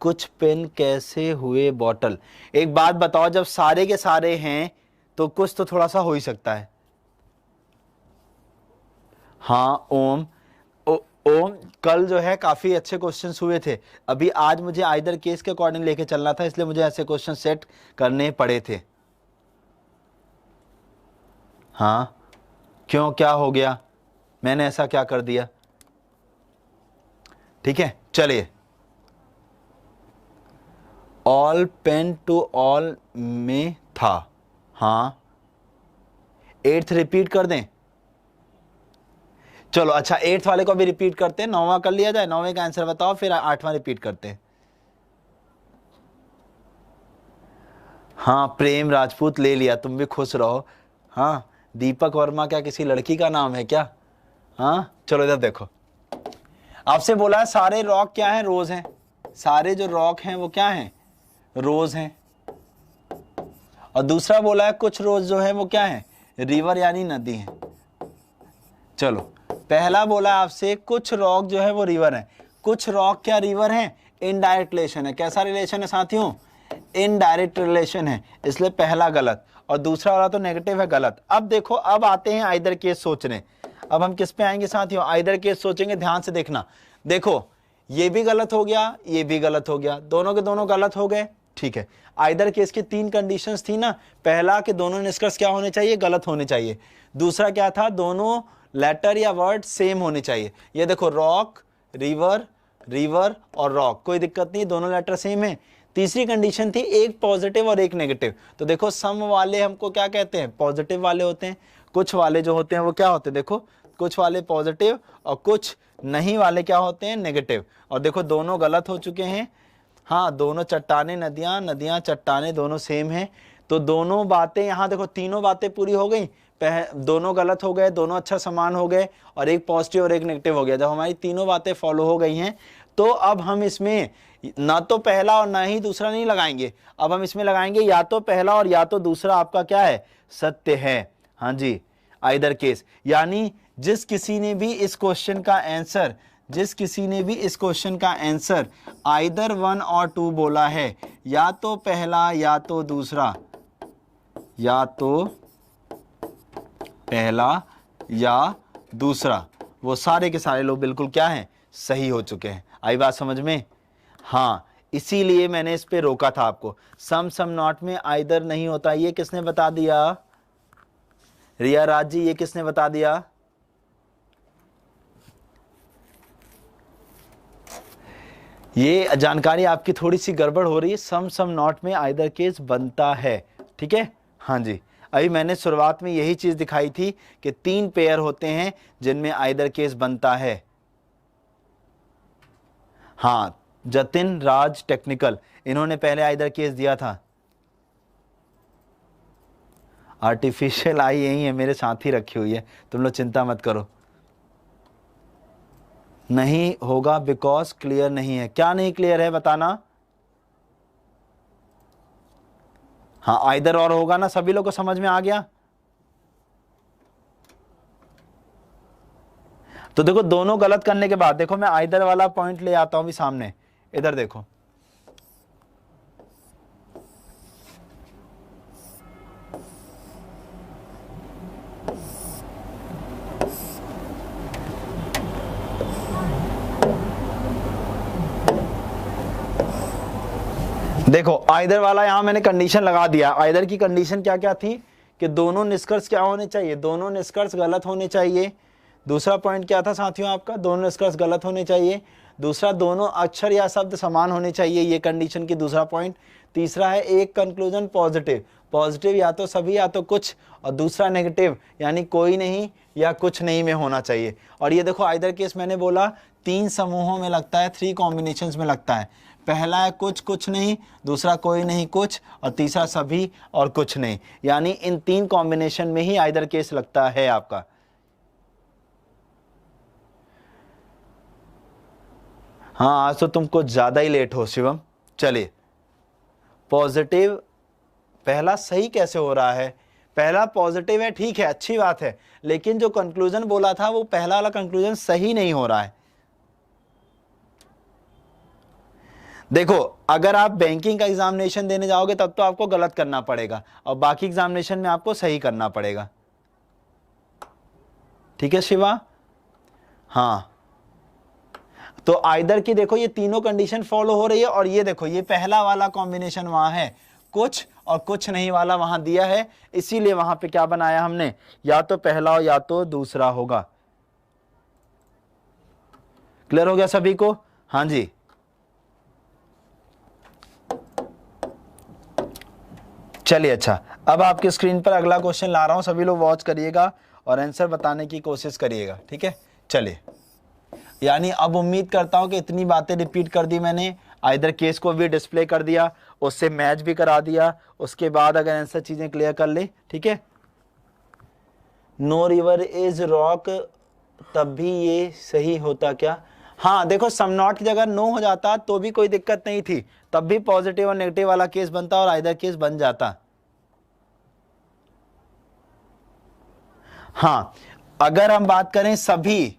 कुछ पेन कैसे हुए बॉटल। एक बात बताओ, जब सारे के सारे हैं तो कुछ तो थोड़ा सा हो ही सकता है। हाँ ओम, ओम कल जो है काफी अच्छे क्वेश्चंस हुए थे, अभी आज मुझे आइदर केस के अकॉर्डिंग लेके चलना था, इसलिए मुझे ऐसे क्वेश्चन सेट करने पड़े थे। हाँ क्यों, क्या हो गया, मैंने ऐसा क्या कर दिया, ठीक है। चलिए ऑल पेन टू ऑल में था, हाँ 8th रिपीट कर दें, चलो अच्छा 8th वाले को भी रिपीट करते हैं, 9वां कर लिया जाए, 9वें का आंसर बताओ, फिर 8वां रिपीट करते हैं। हाँ प्रेम राजपूत ले लिया, तुम भी खुश रहो। हाँ दीपक वर्मा क्या किसी लड़की का नाम है क्या। हाँ चलो इधर देखो, आपसे बोला है सारे रॉक क्या है, रोज हैं, सारे जो रॉक हैं वो क्या हैं, रोज हैं। और दूसरा बोला है कुछ रोज जो है वो क्या है, रिवर यानी नदी है। चलो पहला बोला आपसे कुछ रॉक जो है वो रिवर है, कुछ रॉक क्या रिवर है, इनडायरेक्ट रिलेशन है। कैसा रिलेशन है साथियों, इनडायरेक्ट रिलेशन है, इसलिए पहला गलत और दूसरा वाला तो नेगेटिव है, गलत। अब देखो, अब आते हैं आइदर केस सोचने। अब हम किस पे आएंगे साथियों? आइदर केस सोचेंगे। ध्यान से देखना, देखो ये भी गलत हो गया, ये भी गलत हो गया, दोनों के दोनों गलत हो गए, ठीक है। आइदर केस की 3 कंडीशंस थी ना। पहला कि दोनों निष्कर्ष क्या होने चाहिए? गलत होने चाहिए। दूसरा क्या था? दोनों लेटर या वर्ड सेम होने चाहिए। ये देखो, रॉक, रिवर, रिवर और रॉक, कोई दिक्कत नहीं, दोनों लेटर सेम है। तीसरी कंडीशन थी एक पॉजिटिव और एक नेगेटिव। तो देखो, सम वाले हमको क्या कहते हैं? पॉजिटिव वाले होते हैं। कुछ वाले जो होते हैं वो क्या होते हैं? देखो, कुछ वाले पॉजिटिव और कुछ नहीं वाले क्या होते हैं? नेगेटिव। और देखो, दोनों गलत हो चुके हैं। हाँ, दोनों चट्टाने नदियां, नदियां चट्टाने, दोनों सेम हैं। तो दोनों बातें यहाँ देखो, तीनों बातें पूरी हो गई। दोनों गलत हो गए, दोनों अच्छा समान हो गए और एक पॉजिटिव और एक नेगेटिव हो गया। जब हमारी तीनों बातें फॉलो हो गई हैं तो अब हम इसमें ना तो पहला और ना ही दूसरा नहीं लगाएंगे। अब हम इसमें लगाएंगे या तो पहला और या तो दूसरा आपका क्या है? सत्य है। हाँ जी, आइदर केस। यानी जिस किसी ने भी इस क्वेश्चन का आंसर, जिस किसी ने भी इस क्वेश्चन का आंसर आइदर 1 और 2 बोला है, या तो पहला या तो दूसरा, या तो पहला या दूसरा, वो सारे के सारे लोग बिल्कुल क्या हैं? सही हो चुके हैं। आई बात समझ में? हाँ, इसीलिए मैंने इस पे रोका था आपको। सम नॉट में आइदर नहीं होता। ये किसने बता दिया? रिया राज जी, ये किसने बता दिया? ये जानकारी आपकी थोड़ी सी गड़बड़ हो रही है। सम नॉट में आइदर केस बनता है, ठीक है। हाँ जी, अभी मैंने शुरुआत में यही चीज दिखाई थी कि 3 पेयर होते हैं जिनमें आइदर केस बनता है। हाँ, जतिन राज टेक्निकल, इन्होंने पहले आइदर केस दिया था। आर्टिफिशियल आई यही है, मेरे साथ ही रखी हुई है, तुम लोग चिंता मत करो। नहीं होगा बिकॉज क्लियर नहीं है। क्या नहीं क्लियर है बताना? हाँ, आइदर और होगा ना, सभी लोग को समझ में आ गया? तो देखो, दोनों गलत करने के बाद देखो, मैं आइदर वाला पॉइंट ले आता हूं भी सामने। इधर देखो, देखो आइदर वाला यहां मैंने कंडीशन लगा दिया। आइदर की कंडीशन क्या क्या थी? कि दोनों निष्कर्ष क्या होने चाहिए? दोनों निष्कर्ष गलत होने चाहिए। दूसरा पॉइंट क्या था साथियों आपका? दोनों निष्कर्ष गलत होने चाहिए। दूसरा, दोनों अक्षर या शब्द समान होने चाहिए, ये कंडीशन की दूसरा पॉइंट। तीसरा है एक कंक्लूजन पॉजिटिव, पॉजिटिव या तो सभी या तो कुछ, और दूसरा नेगेटिव यानी कोई नहीं या कुछ नहीं में होना चाहिए। और ये देखो, आइदर केस मैंने बोला 3 समूहों में लगता है, 3 कॉम्बिनेशंस में लगता है। पहला है कुछ कुछ नहीं, दूसरा कोई नहीं कुछ, और तीसरा सभी और कुछ नहीं। यानी इन 3 कॉम्बिनेशन में ही आइदर केस लगता है आपका। हाँ, आज तो तुम कुछ ज्यादा ही लेट हो शिवम। चलिए, पॉजिटिव पहला सही कैसे हो रहा है? पहला पॉजिटिव है, ठीक है, अच्छी बात है, लेकिन जो कंक्लूजन बोला था वो पहला वाला कंक्लूजन सही नहीं हो रहा है। देखो, अगर आप बैंकिंग का एग्जामिनेशन देने जाओगे तब तो आपको गलत करना पड़ेगा, और बाकी एग्जामिनेशन में आपको सही करना पड़ेगा। ठीक है शिवा? हाँ, तो आइदर की देखो, ये तीनों कंडीशन फॉलो हो रही है। और ये देखो, ये पहला वाला कॉम्बिनेशन वहां है, कुछ और कुछ नहीं वाला वहां दिया है, इसीलिए वहां पे क्या बनाया हमने? या तो पहला हो या तो दूसरा होगा। क्लियर हो गया सभी को? हाँ जी, चलिए। अच्छा, अब आपके स्क्रीन पर अगला क्वेश्चन ला रहा हूं, सभी लोग वॉच करिएगा और आंसर बताने की कोशिश करिएगा, ठीक है? चलिए, यानी अब उम्मीद करता हूं कि इतनी बातें रिपीट कर दी मैंने, आइदर केस को भी डिस्प्ले कर दिया, उससे मैच भी करा दिया, उसके बाद अगर आंसर चीजें क्लियर कर ले, ठीक है? नो रिवर इज रॉक, तब भी ये सही होता क्या? हाँ देखो, सम नॉट की जगह नो हो जाता तो भी कोई दिक्कत नहीं थी, तब भी पॉजिटिव और नेगेटिव वाला केस बनता और आइदर केस बन जाता। हाँ, अगर हम बात करें सभी,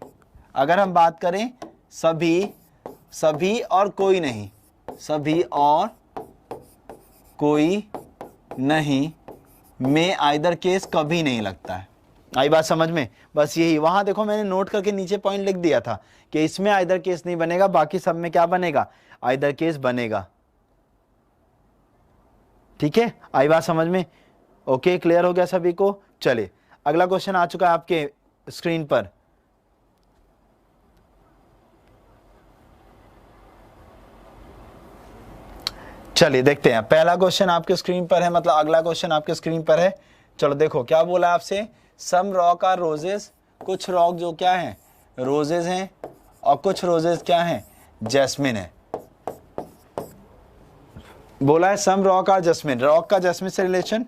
अगर हम बात करें सभी, सभी और कोई नहीं, सभी और कोई नहीं में आइदर केस कभी नहीं लगता है। आई बात समझ में? बस यही, वहां देखो मैंने नोट करके नीचे पॉइंट लिख दिया था कि इसमें आइदर केस नहीं बनेगा, बाकी सब में क्या बनेगा? आइदर केस बनेगा। ठीक है, आई बात समझ में? ओके, क्लियर हो गया सभी को? चलिए अगला क्वेश्चन आ चुका है आपके स्क्रीन पर। चलिए देखते हैं, पहला क्वेश्चन आपके स्क्रीन पर है, मतलब अगला क्वेश्चन आपके स्क्रीन पर है। चलो देखो क्या बोला है आपसे, सम रॉक आर रोजेस, कुछ रॉक जो क्या है? रोजेस हैं, और कुछ रोजेस क्या हैं? जैस्मिन है। बोला है सम रॉक आर जैस्मिन, रॉक का जैस्मिन से रिलेशन,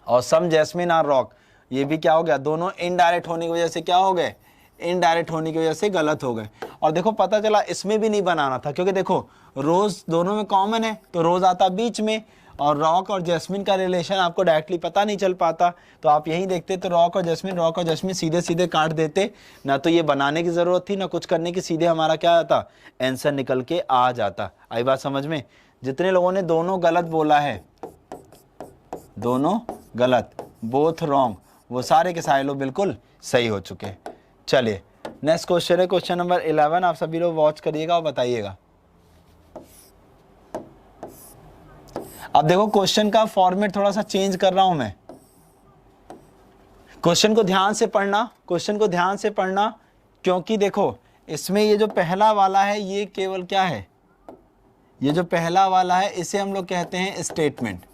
और सम जैस्मिन आर रॉक, ये भी क्या हो गया? दोनों इनडायरेक्ट होने की वजह से क्या हो गए? इनडायरेक्ट होने की वजह से गलत हो गए। और देखो पता चला इसमें भी नहीं बनाना था, क्योंकि देखो रोज दोनों में कॉमन है, तो रोज आता बीच में, और रॉक और जैस्मिन का रिलेशन आपको डायरेक्टली पता नहीं चल पाता, तो आप यही देखते तो रॉक और जैस्मिन सीधे सीधे काट देते, ना तो ये बनाने की जरूरत थी ना कुछ करने की, सीधे हमारा क्या आता? आंसर निकल के आ जाता। आई बात समझ में? जितने लोगों ने दोनों गलत बोला है, दोनों गलत, बोथ रॉन्ग, वो सारे के सारे लोग बिल्कुल सही हो चुके हैं। चलिए नेक्स्ट क्वेश्चन है, क्वेश्चन नंबर 11। आप सभी लोग वॉच करिएगा और बताइएगा। अब देखो क्वेश्चन का फॉर्मेट थोड़ा सा चेंज कर रहा हूं मैं। क्वेश्चन को ध्यान से पढ़ना, क्वेश्चन को ध्यान से पढ़ना, क्योंकि देखो इसमें ये जो पहला वाला है ये केवल क्या है? ये जो पहला वाला है इसे हम लोग कहते हैं स्टेटमेंट।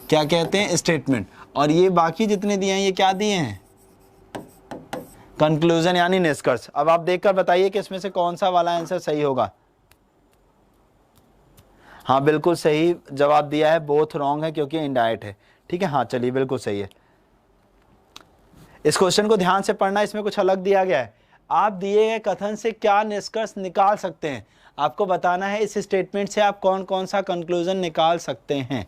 क्या कहते हैं? स्टेटमेंट। और ये बाकी जितने दिए हैं ये क्या दिए हैं? कंक्लूजन यानी निष्कर्ष। अब आप देखकर बताइए कि इसमें से कौन सा वाला आंसर सही होगा। हाँ बिल्कुल सही जवाब दिया है, बोथ रॉन्ग है क्योंकि इनडायरेक्ट है। ठीक है, हाँ चलिए बिल्कुल सही है। इस क्वेश्चन को ध्यान से पढ़ना, इसमें कुछ अलग दिया गया है। आप दिए गए कथन से क्या निष्कर्ष निकाल सकते हैं, आपको बताना है। इस स्टेटमेंट से आप कौन कौन सा कंक्लूजन निकाल सकते हैं।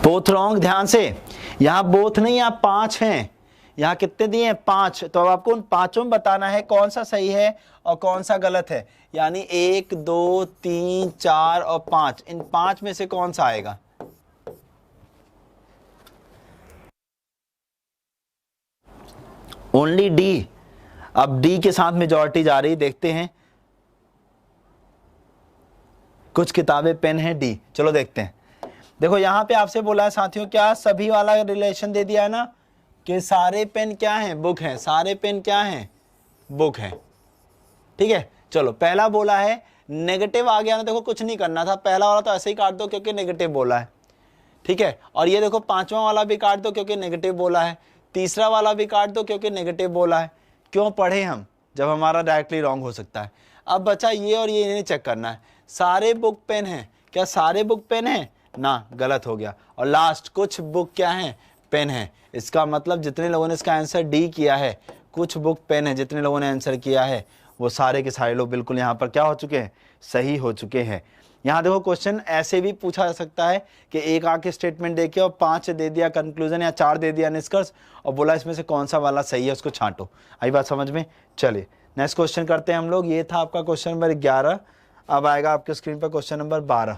बोथ रॉन्ग, ध्यान से, यहां बोथ नहीं, यहां 5 हैं। यहां कितने दिए हैं? 5। तो अब आपको उन पांचों में बताना है कौन सा सही है और कौन सा गलत है। यानी 1, 2, 3, 4 और 5, इन 5 में से कौन सा आएगा? Only D. अब डी के साथ मेजॉरिटी जा रही, देखते हैं। कुछ किताबें पेन है डी, चलो देखते हैं। देखो यहां पे आपसे बोला है साथियों, क्या सभी वाला रिलेशन दे दिया है ना, कि सारे पेन क्या हैं? बुक हैं। सारे पेन क्या हैं? बुक हैं। ठीक है, चलो पहला बोला है, नेगेटिव आ गया ना, देखो कुछ नहीं करना था, पहला वाला तो ऐसे ही काट दो क्योंकि नेगेटिव बोला है। ठीक है, और ये देखो पांचवा वाला भी काट दो क्योंकि नेगेटिव बोला है, तीसरा वाला भी काट दो क्योंकि नेगेटिव बोला है। क्यों पढ़े हम, जब हमारा डायरेक्टली रॉन्ग हो सकता है। अब बचा ये और ये नहीं चेक करना है। सारे बुक पेन हैं, क्या सारे बुक पेन हैं? ना, गलत हो गया। और लास्ट, कुछ बुक क्या है? पेन है। इसका मतलब जितने लोगों ने इसका आंसर डी किया है, कुछ बुक पेन है, जितने लोगों ने आंसर किया है वो सारे के सारे लोग बिल्कुल यहाँ पर क्या हो चुके हैं? सही हो चुके हैं। यहाँ देखो क्वेश्चन ऐसे भी पूछा जा सकता है कि एक आके स्टेटमेंट देके और 5 दे दिया कंक्लूजन या 4 दे दिया निष्कर्ष, और बोला इसमें से कौन सा वाला सही है उसको छांटो। आई बात समझ में? चलिए नेक्स्ट क्वेश्चन करते हैं हम लोग। ये था आपका क्वेश्चन नंबर 11। अब आएगा आपके स्क्रीन पर क्वेश्चन नंबर 12।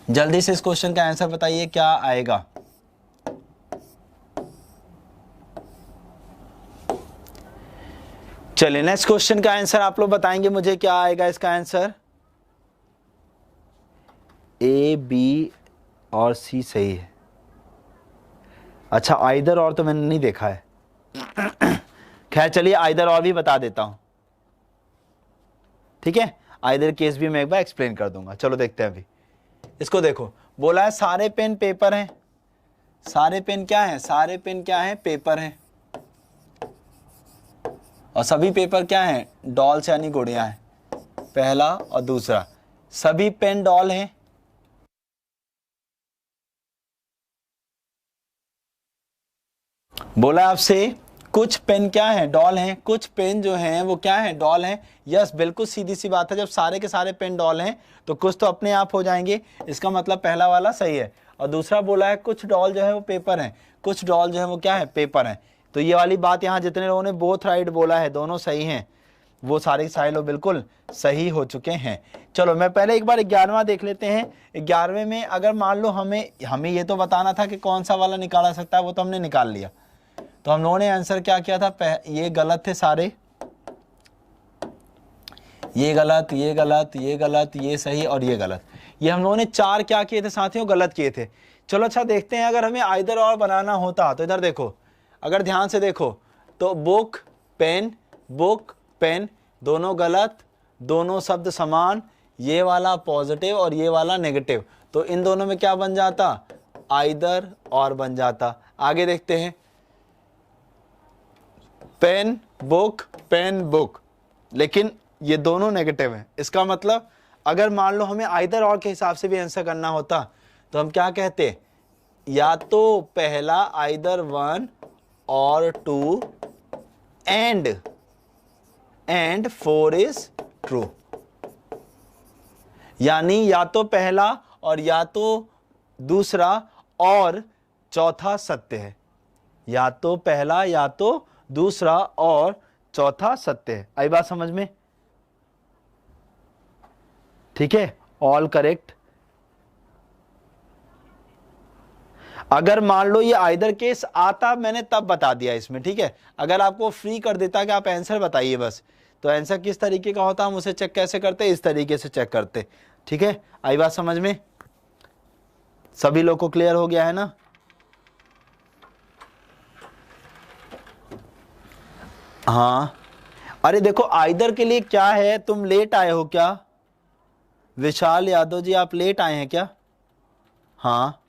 जल्दी से इस क्वेश्चन का आंसर बताइए क्या आएगा। चलिए नेक्स्ट क्वेश्चन का आंसर आप लोग बताएंगे मुझे, क्या आएगा इसका आंसर। ए, बी और सी सही है। अच्छा, आइदर और तो मैंने नहीं देखा है। खैर चलिए आइदर और भी बता देता हूं। ठीक है, आइदर केस भी मैं एक बार एक्सप्लेन कर दूंगा। चलो देखते हैं अभी इसको। देखो बोला है सारे पेन पेपर हैं। सारे पेन क्या है? सारे पेन क्या है? पेपर हैं। और सभी पेपर क्या है? डॉल्स यानी गुड़िया है। पहला और दूसरा, सभी पेन डॉल हैं। बोला आपसे कुछ पेन क्या है, डॉल हैं, कुछ पेन जो हैं वो क्या है, डॉल हैं। यस, बिल्कुल सीधी सी बात है, जब सारे के सारे पेन डॉल हैं तो कुछ तो अपने आप हो जाएंगे, इसका मतलब पहला वाला सही है। और दूसरा बोला है कुछ डॉल जो है वो पेपर हैं, कुछ डॉल जो है वो क्या है, पेपर हैं। तो ये वाली बात यहाँ जितने लोगों ने बोथ राइट बोला है, दोनों सही हैं, वो सारे सारे लोग बिल्कुल सही हो चुके हैं। चलो मैं पहले एक बार 11वां देख लेते हैं। 11वें में अगर मान लो हमें ये तो बताना था कि कौन सा वाला निकाला सकता है, वो तो हमने निकाल लिया। तो हम लोगों ने आंसर क्या किया था, ये गलत थे सारे, ये गलत, ये गलत, ये गलत, ये सही और ये गलत। ये हम लोगों ने 4 क्या किए थे साथियों, गलत किए थे। चलो अच्छा देखते हैं, अगर हमें आइदर और बनाना होता तो इधर देखो, अगर ध्यान से देखो तो बुक पेन दोनों गलत, दोनों शब्द समान, ये वाला पॉजिटिव और ये वाला नेगेटिव, तो इन दोनों में क्या बन जाता, आइदर और बन जाता। आगे देखते हैं, पेन बुक, लेकिन ये दोनों नेगेटिव हैं। इसका मतलब अगर मान लो हमें आइदर और के हिसाब से भी आंसर करना होता तो हम क्या कहते, या तो पहला आइदर 1 और 2 एंड 4 इज ट्रू, यानी या तो पहला और या तो दूसरा और चौथा सत्य है, या तो पहला या तो दूसरा और चौथा सत्य है। आई बात समझ में, ठीक है, ऑल करेक्ट। अगर मान लो ये आइदर केस आता, मैंने तब बता दिया इसमें, ठीक है। अगर आपको फ्री कर देता कि आप आंसर बताइए बस, तो आंसर किस तरीके का होता, हम उसे चेक कैसे करते, इस तरीके से चेक करते, ठीक है। आई बात समझ में, सभी लोग को क्लियर हो गया है ना। हाँ, अरे देखो आइदर के लिए क्या है, तुम लेट आए हो क्या, विशाल यादव जी आप लेट आए हैं क्या। हाँ,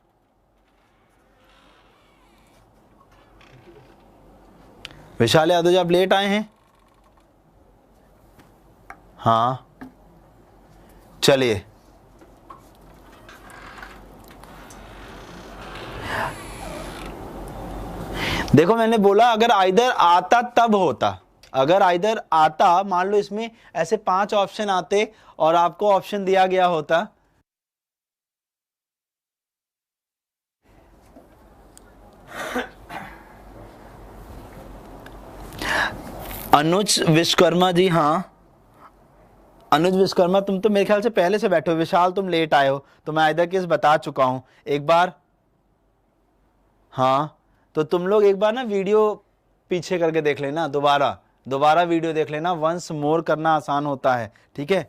विशाल यादव जी आप लेट आए हैं। हाँ चलिए, देखो मैंने बोला अगर आइदर आता तब होता, अगर आइदर आता, मान लो इसमें ऐसे 5 ऑप्शन आते और आपको ऑप्शन दिया गया होता, अनुज विश्वकर्मा जी, हाँ अनुज विश्वकर्मा तुम तो मेरे ख्याल से पहले से बैठे हो, विशाल तुम लेट आए हो, तो मैं आइदर केस बता चुका हूं एक बार। हाँ तो तुम लोग एक बार ना वीडियो पीछे करके देख लेना, दोबारा वीडियो देख लेना, वंस मोर करना आसान होता है, ठीक है।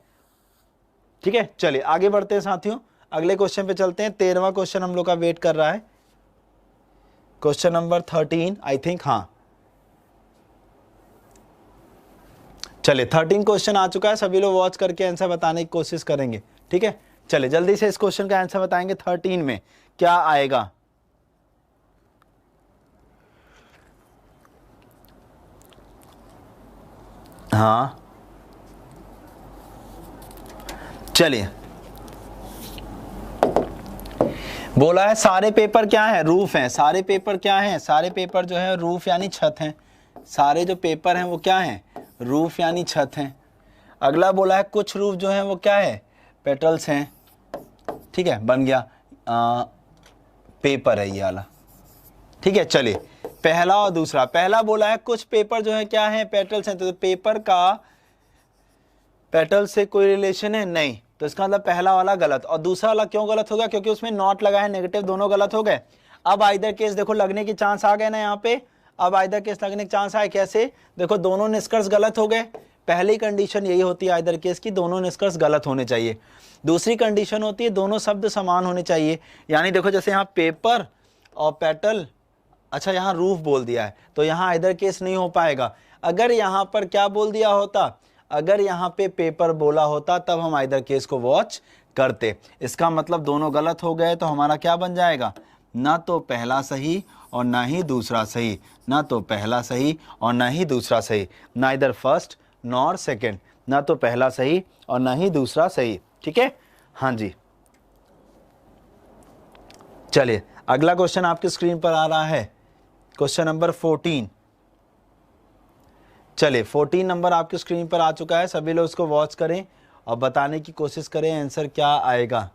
ठीक है, चलिए आगे बढ़ते हैं साथियों, अगले क्वेश्चन पे चलते हैं। 13वां क्वेश्चन हम लोग का वेट कर रहा है, क्वेश्चन नंबर 13 आई थिंक, हाँ चलिए 13 क्वेश्चन आ चुका है, सभी लोग वॉच करके आंसर बताने की कोशिश करेंगे, ठीक है। चलिए जल्दी से इस क्वेश्चन का आंसर बताएंगे, 13 में क्या आएगा। हाँ चलिए, बोला है सारे पेपर क्या है, रूफ हैं। सारे पेपर क्या हैं, सारे पेपर जो है रूफ यानी छत हैं, सारे जो पेपर हैं वो क्या हैं, रूफ यानी छत हैं। अगला बोला है कुछ रूफ जो है वो क्या है, पेटल्स हैं, ठीक है, बन गया पेपर है ये वाला, ठीक है। चलिए पहला और दूसरा, पहला बोला है कुछ पेपर जो है क्या है, पेटल्स हैं, तो पेपर का पेटल से कोई रिलेशन है नहीं, तो इसका मतलब पहला वाला गलत। और दूसरा वाला क्यों गलत हो गया, क्योंकि उसमें नॉट लगा है, नेगेटिव, दोनों गलत हो गए। अब आइदर केस देखो लगने की चांस आ गए ना यहाँ पे, अब आइदर केस लगने के चांस आए, कैसे देखो, दोनों निष्कर्ष गलत हो गए। पहली कंडीशन यही होती है आइदर केस की, दोनों निष्कर्ष गलत होने चाहिए। दूसरी कंडीशन होती है दोनों शब्द समान होने चाहिए, यानी देखो जैसे यहाँ पेपर और पेटल, अच्छा यहाँ रूफ बोल दिया है, तो यहाँ आइदर केस नहीं हो पाएगा। अगर यहाँ पर क्या बोल दिया होता, अगर यहाँ पे पेपर बोला होता तब हम आइदर केस को वॉच करते। इसका मतलब दोनों गलत हो गए, तो हमारा क्या बन जाएगा, ना तो पहला सही और ना ही दूसरा सही, ना तो पहला सही और ना ही दूसरा सही, नाइदर फर्स्ट नॉर सेकेंड, ना तो पहला सही और ना ही दूसरा सही, ठीक है। हाँ जी चलिए अगला क्वेश्चन आपकी स्क्रीन पर आ रहा है, क्वेश्चन नंबर 14। चलिए 14 नंबर आपकी स्क्रीन पर आ चुका है, सभी लोग इसको वॉच करें और बताने की कोशिश करें आंसर क्या आएगा।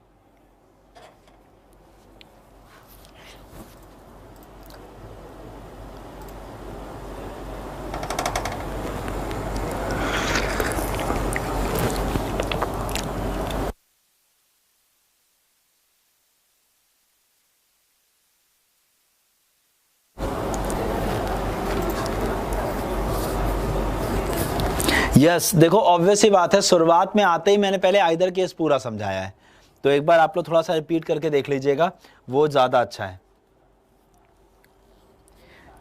यस देखो ऑब्वियस ही बात है, शुरुआत में आते ही मैंने पहले आइदर केस पूरा समझाया है, तो एक बार आप लोग थोड़ा सा रिपीट करके देख लीजिएगा, वो ज्यादा अच्छा है।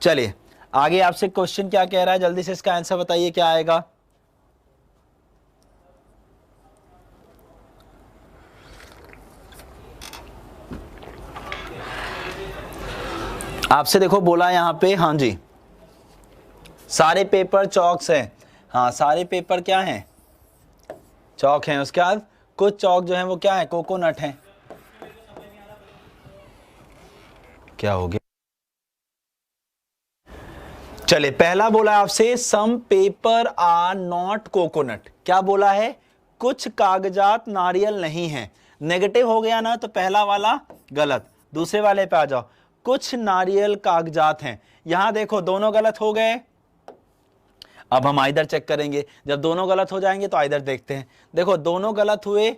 चलिए आगे आपसे क्वेश्चन क्या कह रहा है, जल्दी से इसका आंसर बताइए क्या आएगा। आपसे देखो बोला यहां पे, हाँ जी सारे पेपर चौक्स हैं, हाँ सारे पेपर क्या हैं, चौक हैं। उसके बाद कुछ चौक जो हैं वो क्या है, कोकोनट हैं। क्या हो गया, चले पहला बोला आपसे सम पेपर आर नॉट कोकोनट, क्या बोला है, कुछ कागजात नारियल नहीं है। नेगेटिव हो गया ना तो पहला वाला गलत, दूसरे वाले पे आ जाओ, कुछ नारियल कागजात हैं। यहां देखो दोनों गलत हो गए, अब हम आइदर चेक करेंगे, जब दोनों गलत हो जाएंगे तो आइदर देखते हैं। देखो दोनों गलत हुए,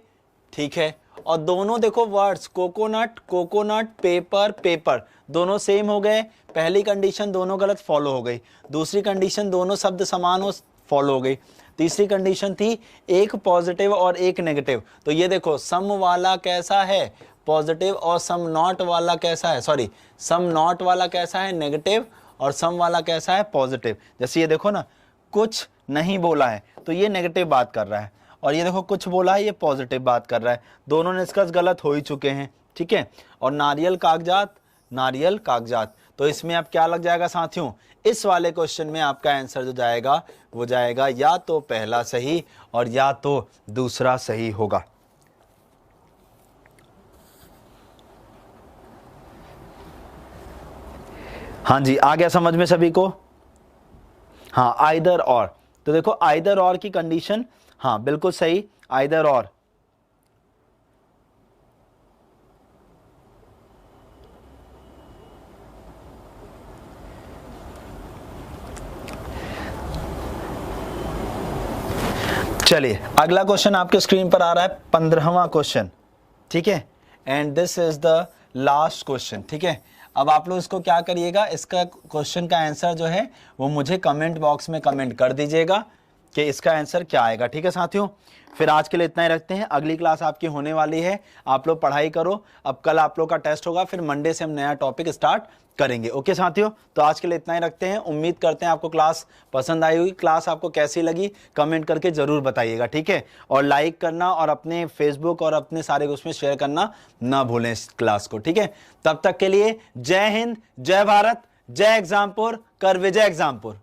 ठीक है, और दोनों देखो words coconut coconut, paper paper, दोनों सेम हो गए। पहली कंडीशन दोनों गलत फॉलो हो गई, दूसरी कंडीशन दोनों शब्द समान हो फॉलो हो गई, तीसरी कंडीशन थी एक पॉजिटिव और एक नेगेटिव। तो ये देखो सम वाला कैसा है पॉजिटिव और सम नॉट वाला कैसा है, सॉरी सम नॉट वाला कैसा है नेगेटिव और सम वाला कैसा है पॉजिटिव। जैसे ये देखो ना, कुछ नहीं बोला है तो ये नेगेटिव बात कर रहा है, और ये देखो कुछ बोला है ये पॉजिटिव बात कर रहा है, दोनों निष्कर्ष गलत हो ही चुके हैं, ठीक है। और नारियल कागजात, नारियल कागजात, तो इसमें अब क्या लग जाएगा साथियों, इस वाले क्वेश्चन में आपका आंसर जो जाएगा वो जाएगा या तो पहला सही और या तो दूसरा सही होगा। हाँ जी आ गया समझ में सभी को, हाँ आइदर और, तो देखो आइदर और की कंडीशन, हाँ बिल्कुल सही, आइदर और। चलिए अगला क्वेश्चन आपके स्क्रीन पर आ रहा है 15वां क्वेश्चन, ठीक है, and this is the last question, ठीक है। अब आप लोग इसको क्या करिएगा, इसका क्वेश्चन का आंसर जो है वो मुझे कमेंट बॉक्स में कमेंट कर दीजिएगा कि इसका आंसर क्या आएगा, ठीक है साथियों। फिर आज के लिए इतना ही रखते हैं, अगली क्लास आपकी होने वाली है, आप लोग पढ़ाई करो। अब कल आप लोग का टेस्ट होगा, फिर मंडे से हम नया टॉपिक स्टार्ट करेंगे, ओके साथियों। तो आज के लिए इतना ही रखते हैं, उम्मीद करते हैं आपको क्लास पसंद आई होगी। क्लास आपको कैसी लगी कमेंट करके जरूर बताइएगा, ठीक है, और लाइक करना और अपने फेसबुक और अपने सारे उसमें शेयर करना ना भूलें इस क्लास को, ठीक है। तब तक के लिए जय हिंद, जय भारत, जय एग्जामपुर, कर विजय एग्जामपुर।